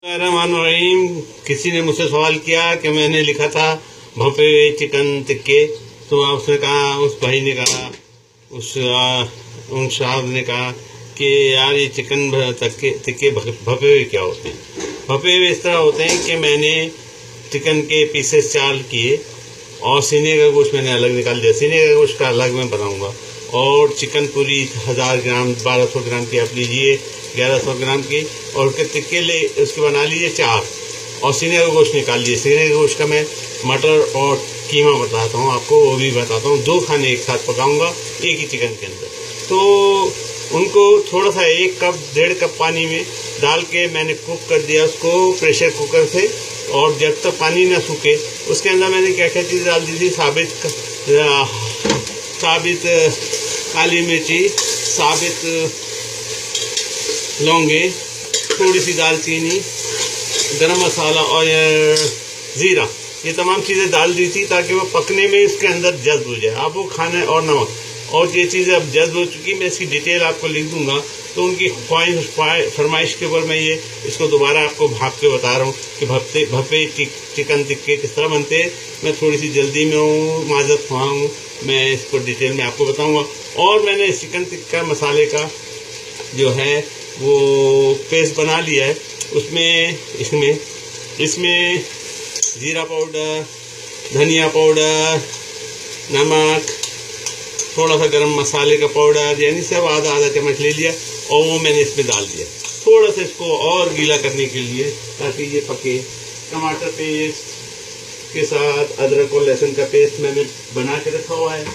रहमान, किसी ने मुझसे सवाल किया कि मैंने लिखा था भपे हुए चिकन टिक्के, तो उसने कहा, उस भाई ने कहा, उन साहब ने कहा कि यार ये चिकन टिक्के भपे हुए क्या होते हैं। भपे हुए इस तरह होते हैं कि मैंने चिकन के पीसेस 4 किए और सीने का गोश्त मैंने अलग निकाल दिया। सीने का गोश्त का अलग मैं बनाऊंगा। और चिकन पूरी 1000 ग्राम 1200 ग्राम की आप लीजिए, 1100 ग्राम की, और उसके टिक्के उसके बना लीजिए 4, और सीने का गोश्त निकाल लीजिए। सीने के गोश्त का मैं मटर और कीमा बताता हूँ आपको, वो भी बताता हूँ। 2 खाने एक साथ पकाऊंगा एक ही चिकन के अंदर। तो उनको थोड़ा सा 1 कप 1.5 कप पानी में डाल के मैंने कुक कर दिया उसको प्रेशर कुकर से। और जब तक पानी ना सूखे उसके अंदर मैंने क्या क्या चीज़ डाल दी थी, साबित काली मिर्ची, साबित लौंगे, थोड़ी सी दालचीनी, गरम मसाला और ज़ीरा, ये तमाम चीज़ें डाल दी थी ताकि वो पकने में इसके अंदर जज्ब हो जाए। अब वो खाना और नमक और ये चीज़ें अब जज्ब हो चुकी, मैं इसकी डिटेल आपको लिख दूंगा। तो उनकी फरमाइश के ऊपर मैं ये इसको दोबारा आपको भाप के बता रहा हूँ कि भपे चिकन टिक्के किस तरह बनते हैं। मैं थोड़ी सी जल्दी में हूँ, माजरत ख्वाह हूँ, मैं इसको डिटेल में आपको बताऊँगा। और मैंने चिकन टिक्का मसाले का जो है वो पेस्ट बना लिया है। इसमें जीरा पाउडर, धनिया पाउडर, नमक, थोड़ा सा गरम मसाले का पाउडर, यानी सब आधा चम्मच ले लिया और वो मैंने इसमें डाल दिया, थोड़ा सा इसको और गीला करने के लिए ताकि ये पके। टमाटर पेस्ट के साथ अदरक और लहसुन का पेस्ट मैंने बना के रखा हुआ है,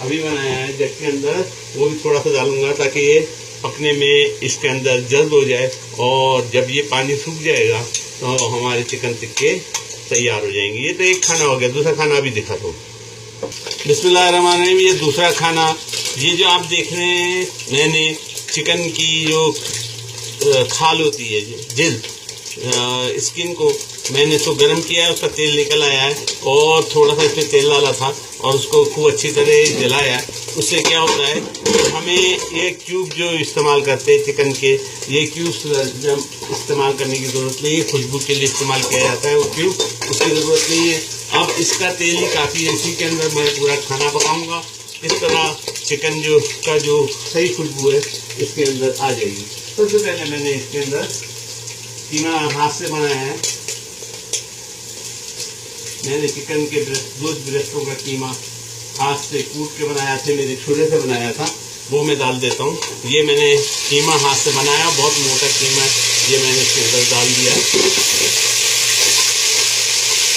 अभी बनाया है जग के अंदर, वो भी थोड़ा सा डालूंगा ताकि ये पकने में इसके अंदर जल्द हो जाए। और जब ये पानी सूख जाएगा तो हमारे चिकन टिक्के तैयार हो जाएंगे। ये तो एक खाना हो गया, दूसरा खाना अभी दिखा दो। बिस्मिल्लाहिर्रहमानिर्रहीम। ये दूसरा खाना, ये जो आप देख रहे हैं, मैंने चिकन की जो खाल होती है, जिल्द, स्किन को मैंने इसको गर्म किया है, उसका तेल निकल आया है और थोड़ा सा इसमें तेल डाला था और उसको खूब अच्छी तरह जलाया है। उससे क्या होता है, हमें ये क्यूब जो इस्तेमाल करते हैं चिकन के, ये क्यूब्स जब इस्तेमाल करने की ज़रूरत नहीं है, खुशबू के लिए इस्तेमाल किया जाता है वो क्यूब, उसकी ज़रूरत नहीं है। अब इसका तेल ही काफ़ी है, इसी के अंदर मैं पूरा खाना पकाऊंगा। इस तरह चिकन जो सही खुशबू है इसके अंदर आ जाएगी। सबसे पहले मैंने इसके अंदर कीमा हाथ से बनाया है। मैंने चिकन के 2 ब्रेस्टों का कीमा हाथ से कूट के बनाया था, मेरे छुरे से बनाया था, वो मैं डाल देता हूँ। ये मैंने कीमा हाथ से बनाया, बहुत मोटा कीमा है, ये मैंने इसके अंदर डाल दिया।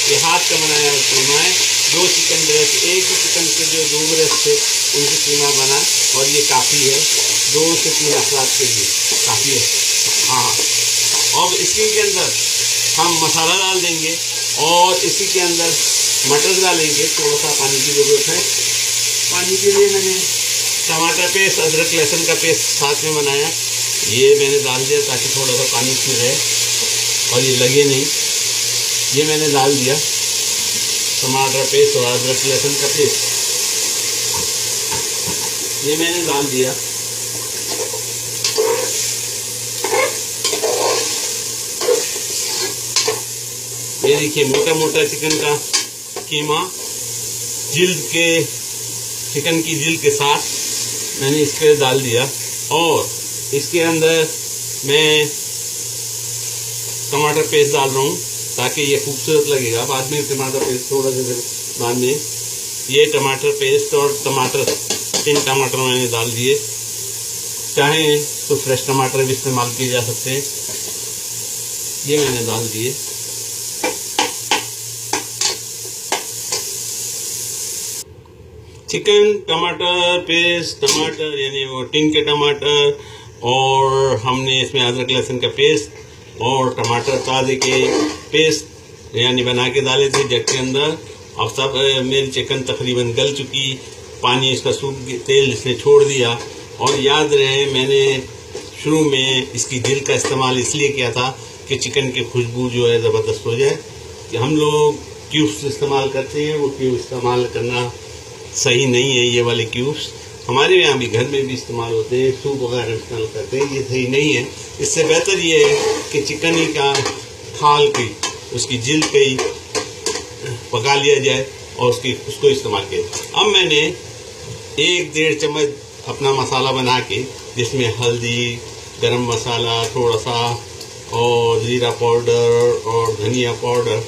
ये हाथ का बनाया कीमा है। 2 चिकन ब्रेस्ट, एक ही चिकन के जो 2 ब्रेस्ट थे उनकी कीमा बना, और ये काफ़ी है 2 से 3 अफराद के लिए, काफ़ी है। हाँ, अब इसी के अंदर हम मसाला डाल देंगे और इसी के अंदर मटर डालेंगे। थोड़ा सा पानी की ज़रूरत है। पानी के लिए मैंने टमाटर पेस्ट, अदरक लहसुन का पेस्ट साथ में बनाया, ये मैंने डाल दिया ताकि थोड़ा सा पानी इसमें रहे और ये लगे नहीं। ये मैंने डाल दिया टमाटर पेस्ट और अदरक लहसुन का पेस्ट, ये मैंने डाल दिया। ये देखिए मोटा मोटा चिकन का कीमा चिकन की जिल्द के साथ मैंने इसके डाल दिया, और इसके अंदर मैं टमाटर पेस्ट डाल रहा हूँ ताकि ये खूबसूरत लगेगा। बाद में टमाटर पेस्ट थोड़ा सा बाद में ये टमाटर पेस्ट और 3 टमाटर मैंने डाल दिए। चाहे तो फ्रेश टमाटर भी इस्तेमाल किए जा सकते हैं, ये मैंने डाल दिए। चिकन टमाटर पेस्ट, टमाटर यानी वो टिन के टमाटर, और हमने इसमें अदरक लहसुन का पेस्ट और टमाटर ताज़े के पेस्ट यानी बना के डाले थे जग के अंदर। अब सब मेरी चिकन तकरीबन गल चुकी, पानी इसका सूख, तेल इसने छोड़ दिया। और याद रहे, मैंने शुरू में इसकी दिल का इस्तेमाल इसलिए किया था कि चिकन की खुशबू जो है ज़बरदस्त हो जाए। कि हम लोग क्यूब्स इस्तेमाल करते हैं, वो क्यूब इस्तेमाल करना सही नहीं है। ये वाले क्यूब्स हमारे यहाँ भी घर में भी इस्तेमाल होते हैं, सूप वगैरह इस्तेमाल करते हैं, ये सही नहीं है। इससे बेहतर ये है कि चिकन ही का खाल की उसकी जिल्द पे ही पका लिया जाए और उसको इस्तेमाल किया। अब मैंने 1-1.5 चम्मच अपना मसाला बना के, जिसमें हल्दी, गरम मसाला थोड़ा सा और जीरा पाउडर और धनिया पाउडर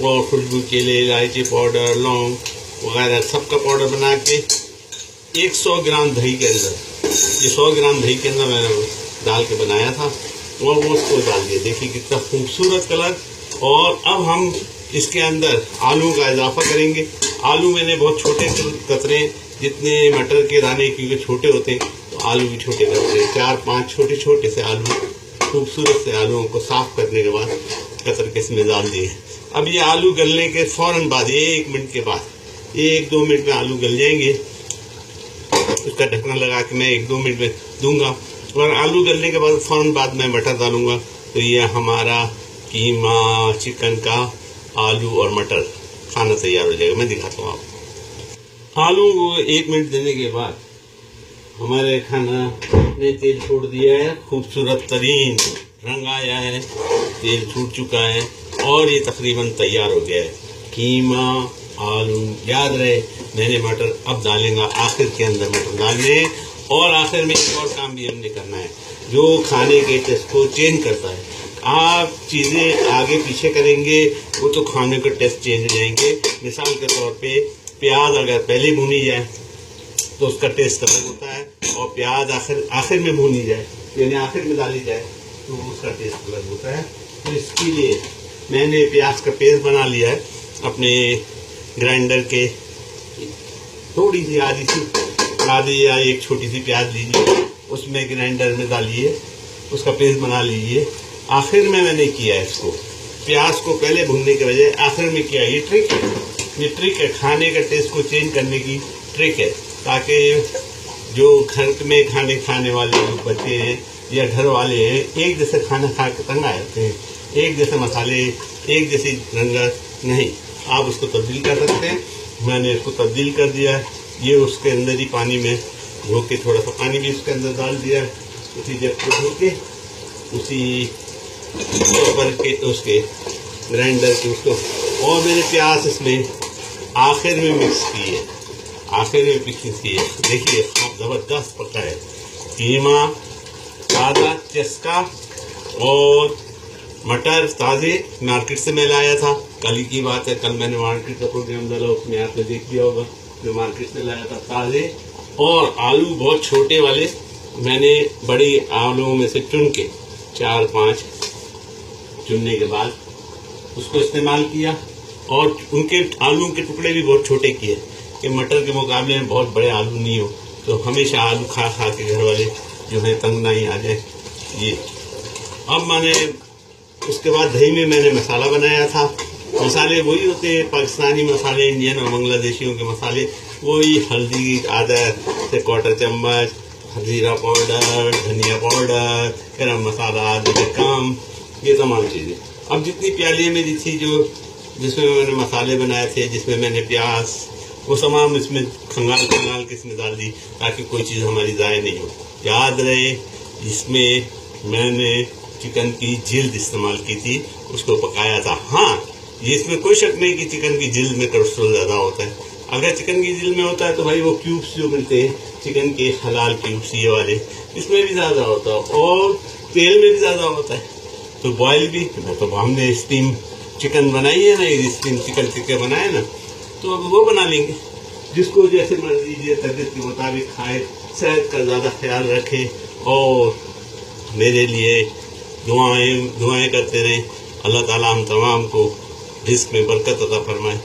और खुशबू के लिए इलायची पाउडर, लौंग वगैरह सबका पाउडर बना के 100 ग्राम दही के अंदर, ये 100 ग्राम दही के अंदर मैंने डाल के बनाया था और वो उसको डाल दिया। देखिए कितना खूबसूरत कलर। और अब हम इसके अंदर आलू का इजाफा करेंगे। आलू मैंने बहुत छोटे कतरे, जितने मटर के दाने क्योंकि छोटे होते हैं तो आलू भी छोटे करते हैं। 4-5 छोटे छोटे से आलू, खूबसूरत से आलूओं को साफ करने के बाद कतर के इसमें डाल दिए। अब ये आलू गलने के फौरन बाद 1 मिनट के बाद, 1-2 मिनट में आलू गल जाएंगे। उसका ढक्कन लगा के मैं 1-2 मिनट में दूंगा और आलू गलने के बाद फौरन बाद मैं मटर डालूंगा। तो ये हमारा कीमा चिकन का आलू और मटर खाना तैयार हो जाएगा। मैं दिखाता हूँ आपको। आलू को 1 मिनट देने के बाद हमारे खाना ने तेल छोड़ दिया है, खूबसूरत तरीन रंग आया है, तेल छूट चुका है और ये तकरीबन तैयार हो गया है। कीमा आलू, याद रहे मैंने मटर अब डालेंगे आखिर के अंदर, मटर डालने। और आखिर में एक और काम भी हमने करना है जो खाने के टेस्ट को चेंज करता है। आप चीज़ें आगे पीछे करेंगे वो तो खाने का टेस्ट चेंज हो जाएंगे। मिसाल के तौर पे प्याज अगर पहले भुनी जाए तो उसका टेस्ट अलग होता है, और प्याज आखिर में भुनी जाए यानी आखिर में डाली जाए तो उसका टेस्ट अलग होता है। तो इसके लिए मैंने प्याज का पेस्ट बना लिया है अपने ग्राइंडर के। थोड़ी सी आधी या एक छोटी सी प्याज लीजिए, उसमें ग्राइंडर में डालिए, उसका पेस्ट बना लीजिए। आखिर में मैंने किया है इसको, प्याज को पहले भूनने के बजाय आखिर में किया। ये ट्रिक है, खाने का टेस्ट को चेंज करने की ट्रिक है, ताकि जो घर में खाने वाले लोग बच्चे हैं या घर वाले हैं, एक जैसे खाना खा के तंग आ जाते हैं, एक जैसे मसाले, एक जैसी रंगत नहीं, आप उसको तब्दील कर सकते हैं। मैंने इसको तब्दील कर दिया है। ये उसके अंदर ही पानी में धो के, थोड़ा सा पानी भी उसके अंदर डाल दिया, उसी जग को धो के उसी ऊपर के उसके ग्राइंडर के उसको, और मैंने प्याज इसमें आखिर में मिक्स किए, आखिर में मिक्स किए। देखिए ज़बरदस्त पका है कीमा ताज़ा चस्का, और मटर ताज़े मार्केट से मैं लाया था। कल की बात है, कल मैंने मार्केट का प्रोग्राम डाला, उसमें आपने देख लिया होगा, मैं मार्केट से लाया था ताज़े। और आलू बहुत छोटे वाले मैंने बड़ी आलूओं में से चुन के 4-5 चुनने के बाद उसको इस्तेमाल किया, और उनके आलू के टुकड़े भी बहुत छोटे किए कि मटर के मुकाबले में बहुत बड़े आलू नहीं हो, तो हमेशा आलू खा खा के घर वाले जो है तंग नहीं आ जाए। ये अब मैंने उसके बाद दही में मैंने मसाला बनाया था। मसाले वही होते हैं पाकिस्तानी मसाले, इंडियन और बांग्लादेशियों के मसाले, वही हल्दी आधा से 1/4 चम्मच, जीरा पाउडर, धनिया पाउडर, गरम मसाला आधे से कम, ये तमाम चीज़ें। अब जितनी प्याली मेरी थी जिसमें मैंने मसाले बनाए थे, जिसमें मैंने प्याज, वो तमाम इसमें खंगाल के इसमें डाल दी ताकि कोई चीज़ हमारी ज़ाय नहीं हो। याद रहे इसमें मैंने चिकन की जिल्द इस्तेमाल की थी, उसको पकाया था। हाँ, ये इसमें कोई शक नहीं कि चिकन की जिल्द में कोलेस्ट्रॉल ज़्यादा होता है। अगर चिकन की जिल्द में होता है तो भाई वो क्यूब्स जो मिलते हैं चिकन के हलाल क्यूब्स ये वाले, इसमें भी ज़्यादा होता है और तेल में भी ज़्यादा होता है। तो बॉयल भी तो हमने स्टीम चिकन बनाई है ना, स्टीम चिकन टिक्के बनाए ना, तो अब वो बना लेंगे। जिसको जैसे मर्जी लीजिए, तबीयत के मुताबिक खाए, सेहत का ज़्यादा ख्याल रखें और मेरे लिए दुआएं करते रहें। अल्लाह ताला हम तमाम को रिस्क में बरकत अता फरमाए।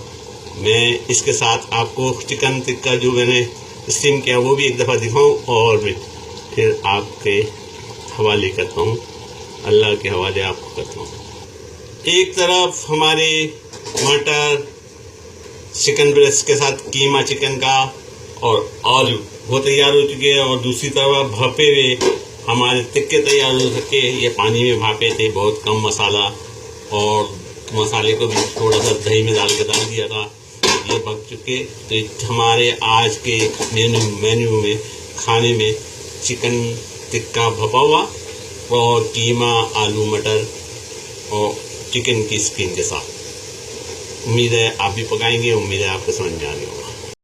मैं इसके साथ आपको चिकन टिक्का जो मैंने स्टीम किया वो भी एक दफ़ा दिखाऊं और फिर आपके हवाले करता हूँ, अल्लाह के हवाले आपको करता हूँ। एक तरफ हमारे मटर चिकन ब्रेस्ट के साथ कीमा चिकन का और आलू वो तैयार हो चुके हैं, और दूसरी तरफ भापे हुए हमारे टिक्के तैयार हो सके। ये पानी में भापे थे, बहुत कम मसाला, और मसाले को भी थोड़ा सा दही में डाल दिया था। ये पक चुके। तो हमारे आज के मेन्यू में खाने में चिकन टिक्का भपा हुआ और कीमा आलू मटर और चिकन की स्किन के साथ। उम्मीद है आप भी पकाएंगे, उम्मीद है आपको समझ में आ रही होगा।